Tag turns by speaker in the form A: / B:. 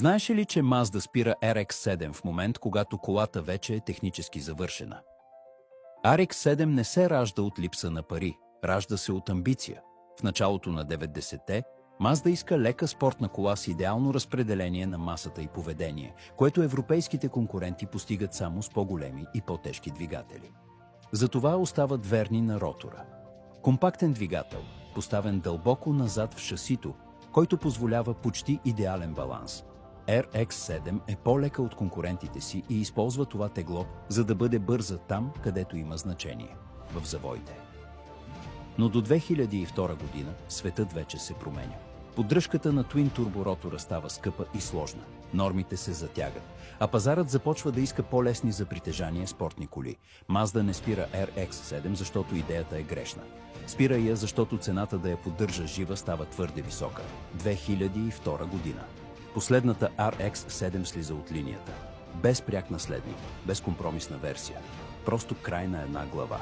A: Знаеш ли, че Mazda спира RX-7 в момент, когато колата вече е технически завършена? RX-7 не се ражда от липса на пари, ражда се от амбиция. В началото на 90-те Mazda иска лека спортна кола с идеално разпределение на масата и поведение, което европейските конкуренти постигат само с по-големи и по-тежки двигатели. Затова остават верни на ротора. Компактен двигател, поставен дълбоко назад в шасито, който позволява почти идеален баланс. RX-7 е по-лека от конкурентите си и използва това тегло, за да бъде бърза там, където има значение – в завоите. Но до 2002 година светът вече се променя. Поддръжката на Twin Turbo ротора става скъпа и сложна. Нормите се затягат, а пазарът започва да иска по-лесни за притежание спортни коли. Mazda не спира RX-7, защото идеята е грешна. Спира я, защото цената да я поддържа жива става твърде висока. 2002 година. Последната RX-7 слиза от линията. Без пряк наследник, без компромисна версия. Просто край на една глава.